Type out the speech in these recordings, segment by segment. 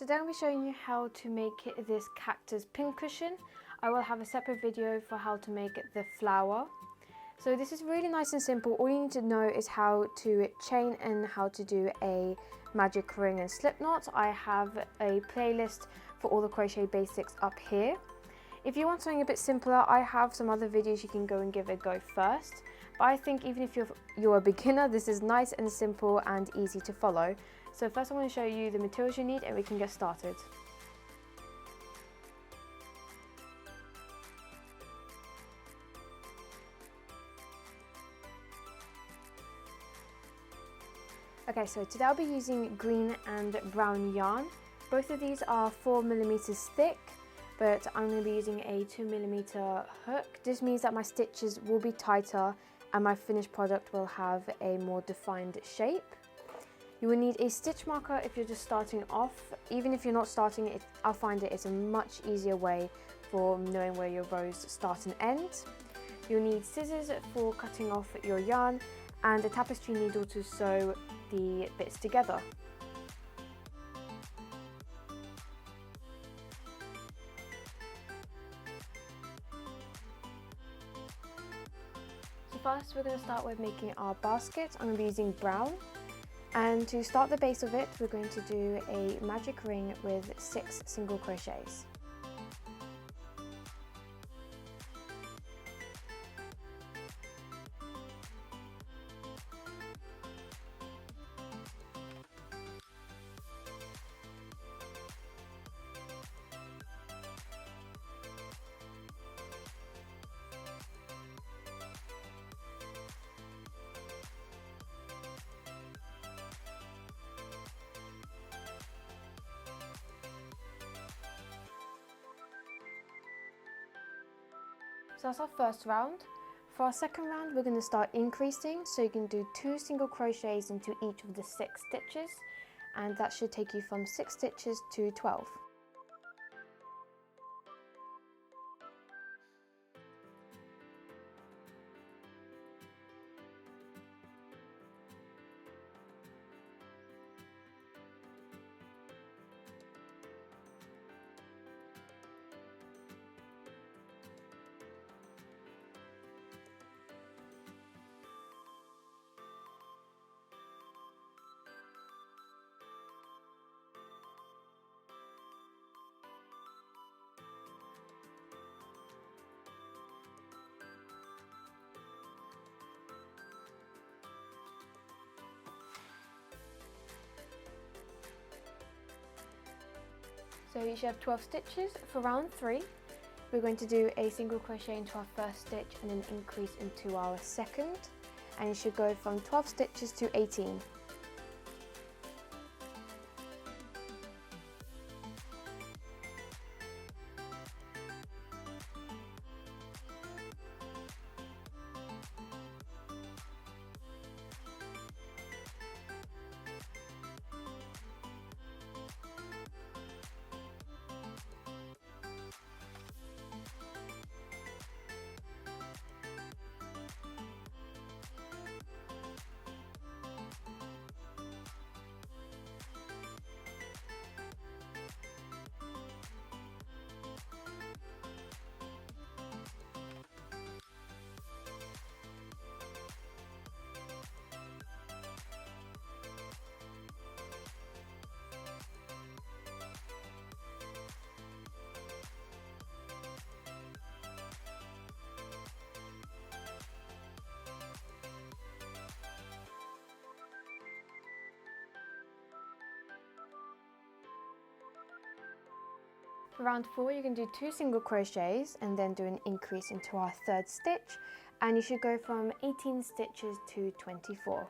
Today I'll be showing you how to make this cactus pincushion. I will have a separate video for how to make the flower. So this is really nice and simple. All you need to know is how to chain and how to do a magic ring and slip knot. I have a playlist for all the crochet basics up here. If you want something a bit simpler, I have some other videos you can go and give a go first. But I think even if you're a beginner, this is nice and simple and easy to follow. So first I want to show you the materials you need and we can get started. Okay, so today I'll be using green and brown yarn. Both of these are 4mm thick, but I'm going to be using a 2mm hook. This means that my stitches will be tighter and my finished product will have a more defined shape. You will need a stitch marker if you're just starting off. Even if you're not starting it, I'll find it's a much easier way for knowing where your rows start and end. You'll need scissors for cutting off your yarn and a tapestry needle to sew the bits together. So first we're going to start with making our basket. I'm going to be using brown. And to start the base of it, we're going to do a magic ring with 6 single crochets. So that's our first round. For our second round, we're going to start increasing. So you can do 2 single crochets into each of the 6 stitches, and that should take you from 6 stitches to 12. So you should have 12 stitches. For round 3, we're going to do a single crochet into our first stitch and then increase into our second. And you should go from 12 stitches to 18. For round 4, you can do 2 single crochets and then do an increase into our third stitch, and you should go from 18 stitches to 24.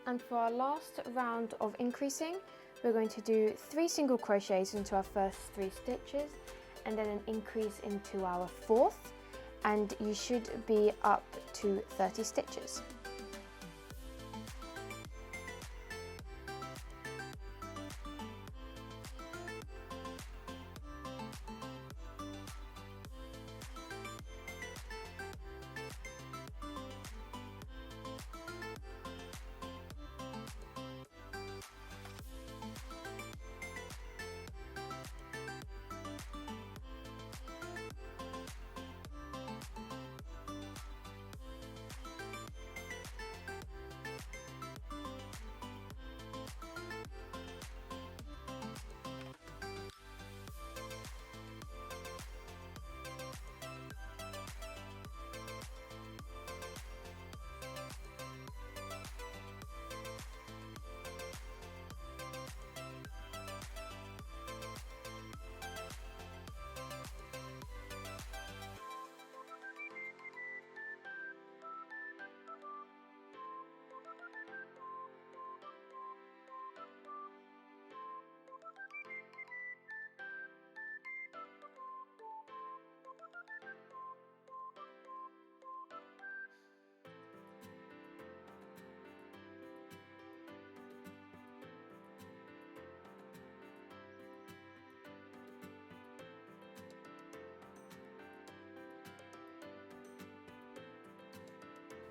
And for our last round of increasing, we're going to do 3 single crochets into our first 3 stitches and then an increase into our 4th, and you should be up to 30 stitches.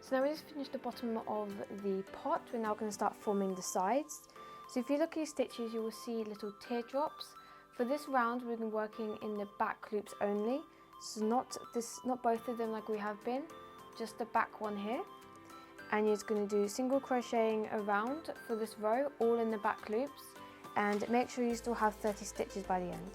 So now we just finished the bottom of the pot. We're now going to start forming the sides. So if you look at your stitches, you will see little teardrops. For this round, we've been working in the back loops only. So not both of them like we have been, just the back one here. And you're just going to do single crocheting around for this row, all in the back loops. And make sure you still have 30 stitches by the end.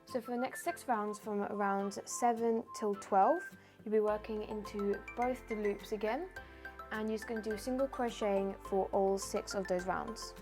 So for the next 6 rounds, from round 7 till 12, you'll be working into both the loops again, and you're just going to do single crocheting for all 6 of those rounds.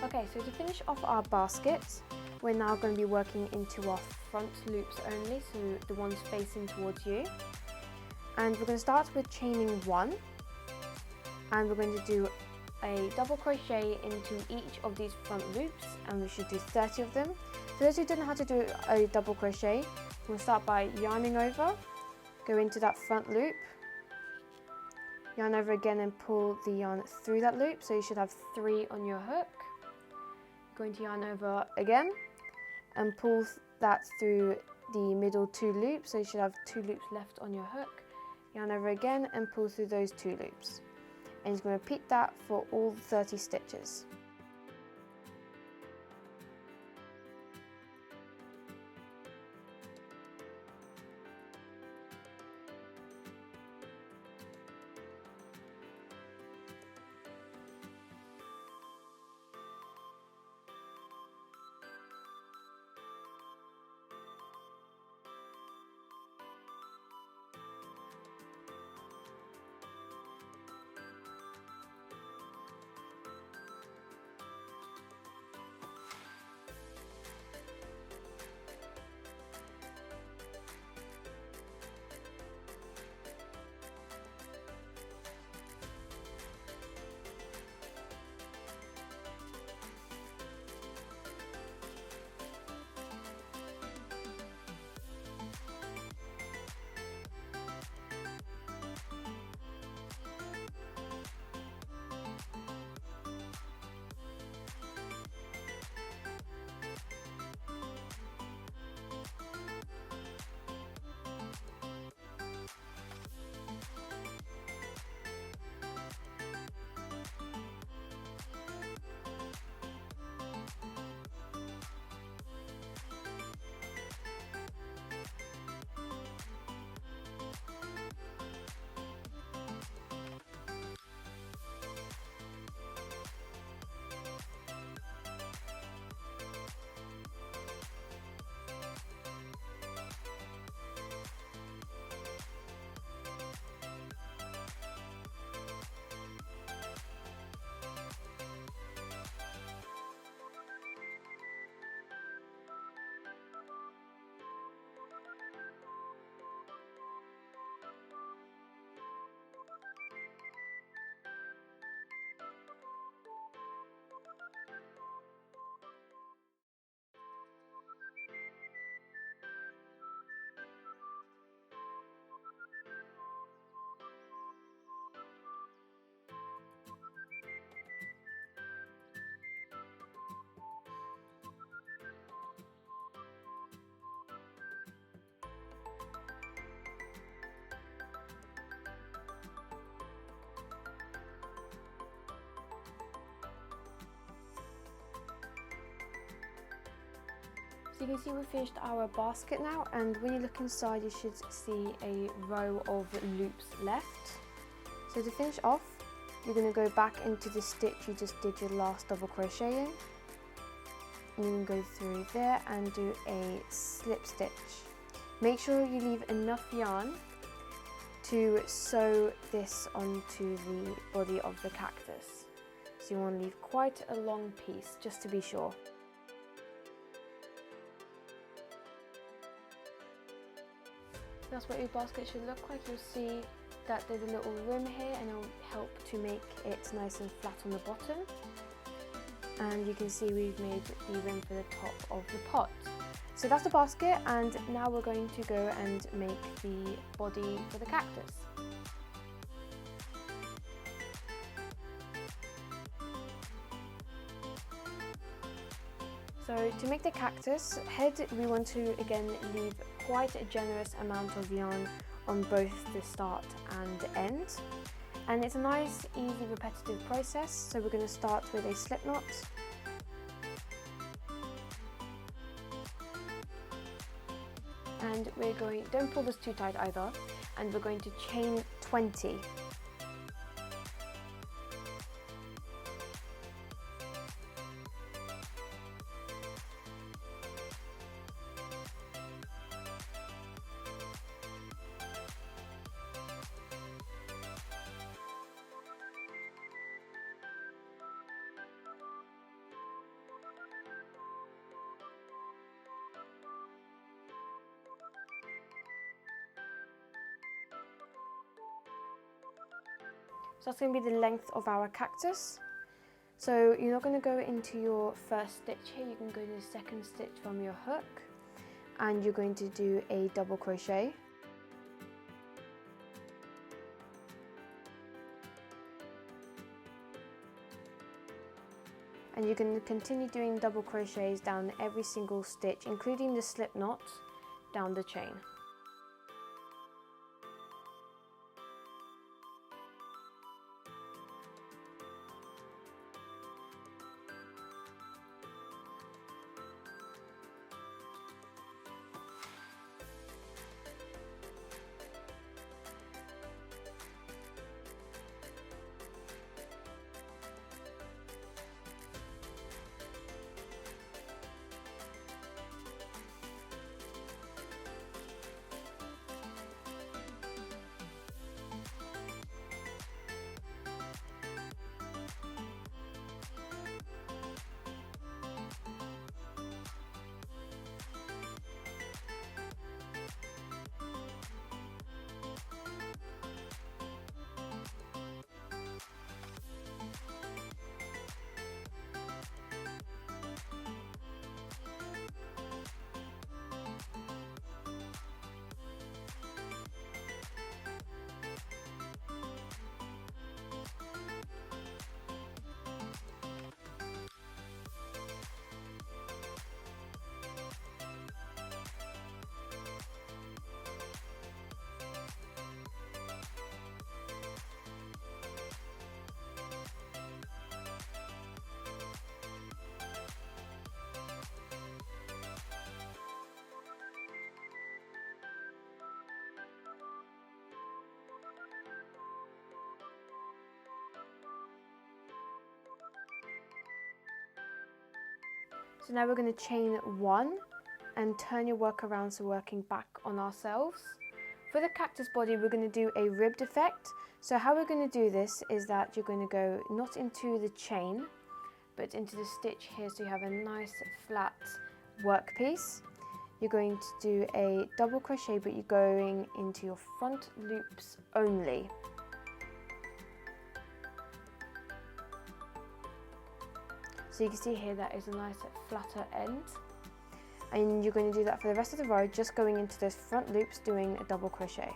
Okay, so to finish off our basket, we're now going to be working into our front loops only, so the ones facing towards you. And we're going to start with chaining 1, and we're going to do a double crochet into each of these front loops, and we should do 30 of them. For those who don't know how to do a double crochet, we'll start by yarning over, go into that front loop, yarn over again and pull the yarn through that loop, so you should have 3 on your hook. Going to yarn over again and pull that through the middle 2 loops, so you should have 2 loops left on your hook. Yarn over again and pull through those 2 loops. And you're going to repeat that for all 30 stitches. So you can see we've finished our basket now, and when you look inside you should see a row of loops left. So to finish off, you're going to go back into the stitch you just did your last double crochet in. You can go through there and do a slip stitch. Make sure you leave enough yarn to sew this onto the body of the cactus. So you want to leave quite a long piece just to be sure. That's what your basket should look like. You'll see that there's a little rim here, and it'll help to make it nice and flat on the bottom. And you can see we've made the rim for the top of the pot. So that's the basket, and now we're going to go and make the body for the cactus. So to make the cactus head, we want to again leave quite a generous amount of yarn on both the start and end. And it's a nice, easy, repetitive process. So we're going to start with a slip knot. And we're going, don't pull this too tight either, and we're going to chain 20. that's going to be the length of our cactus. So you're not going to go into your first stitch here, you can go to the second stitch from your hook, and you're going to do a double crochet. And you're going to continue doing double crochets down every single stitch, including the slip knot, down the chain. So now we're going to chain 1 and turn your work around, so working back on ourselves. For the cactus body, we're going to do a ribbed effect. So how we're going to do this is that you're going to go not into the chain, but into the stitch here, so you have a nice flat work piece. You're going to do a double crochet, but you're going into your front loops only. So you can see here that is a nice flatter end. And you're going to do that for the rest of the row, just going into those front loops, doing a double crochet.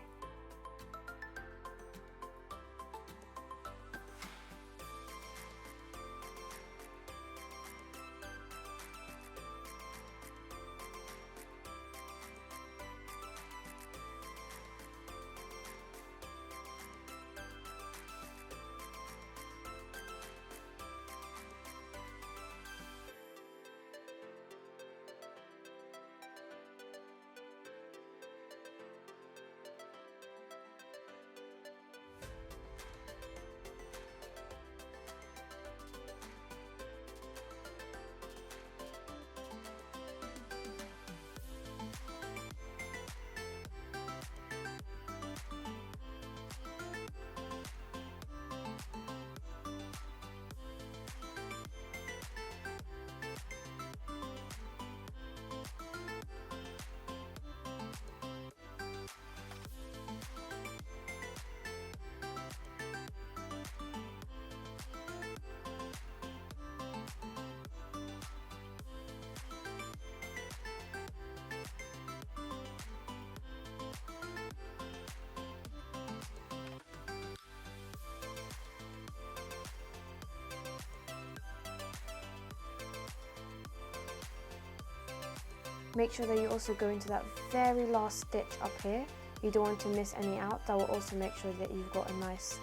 Make sure that you also go into that very last stitch up here. You don't want to miss any out. That will also make sure that you've got a nice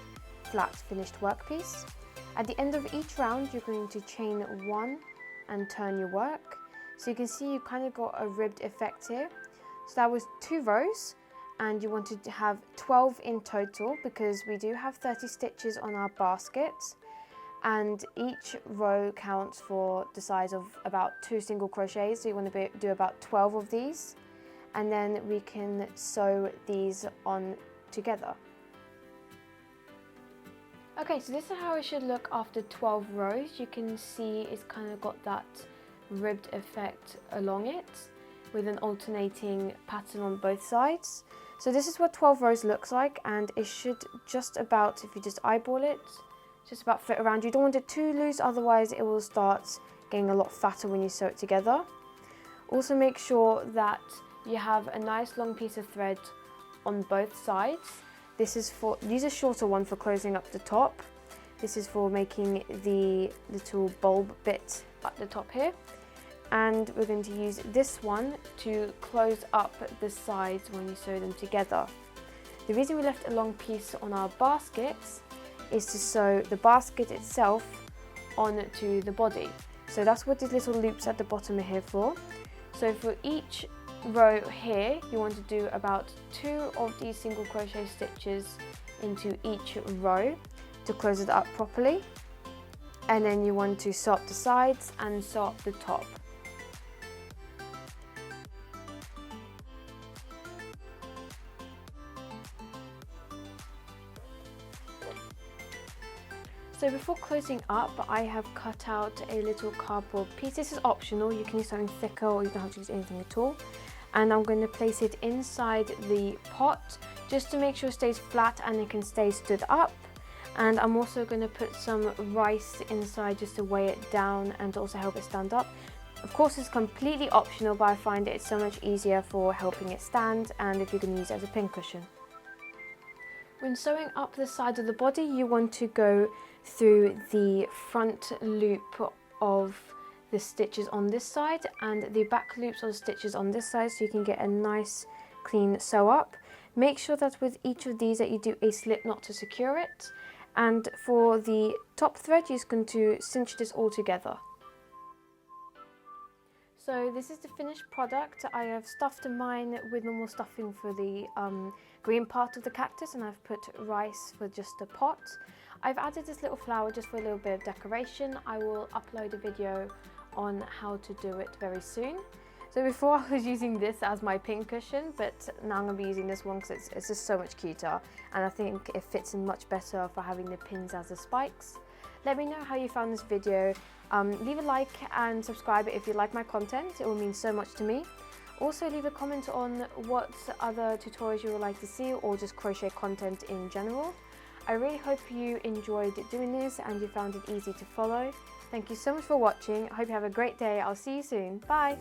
flat finished work piece. At the end of each round, you're going to chain 1 and turn your work. So you can see you kind of got a ribbed effect here. So that was 2 rows, and you wanted to have 12 in total because we do have 30 stitches on our basket. And each row counts for the size of about 2 single crochets, so you want to do about 12 of these, and then we can sew these on together. Okay, so this is how it should look after 12 rows. You can see it's kind of got that ribbed effect along it with an alternating pattern on both sides. So this is what 12 rows looks like, and it should just about, if you just eyeball it, just about fit around. You don't want it too loose, otherwise it will start getting a lot fatter when you sew it together. Also make sure that you have a nice long piece of thread on both sides. These are shorter one for closing up the top. This is for making the little bulb bit at the top here. And we're going to use this one to close up the sides when you sew them together. The reason we left a long piece on our baskets is to sew the basket itself onto the body. So that's what these little loops at the bottom are here for. So for each row here, you want to do about 2 of these single crochet stitches into each row to close it up properly. And then you want to sew up the sides and sew up the top. So before closing up, I have cut out a little cardboard piece. This is optional, you can use something thicker or you don't have to use anything at all. And I'm going to place it inside the pot just to make sure it stays flat and it can stay stood up. And I'm also going to put some rice inside just to weigh it down and to also help it stand up. Of course it's completely optional, but I find it's so much easier for helping it stand and if you're going to use it as a pincushion. When sewing up the side of the body, you want to go through the front loop of the stitches on this side and the back loops of the stitches on this side so you can get a nice clean sew up. Make sure that with each of these that you do a slip knot to secure it. And for the top thread, you're just going to cinch this all together. So this is the finished product. I have stuffed mine with normal stuffing for the green part of the cactus, and I've put rice for just the pot. I've added this little flower just for a little bit of decoration. I will upload a video on how to do it very soon. So before I was using this as my pincushion, but now I'm going to be using this one because it's just so much cuter, and I think it fits in much better for having the pins as the spikes. Let me know how you found this video. Leave a like and subscribe if you like my content, it will mean so much to me. Also leave a comment on what other tutorials you would like to see or just crochet content in general. I really hope you enjoyed doing this and you found it easy to follow. Thank you so much for watching. I hope you have a great day. I'll see you soon. Bye!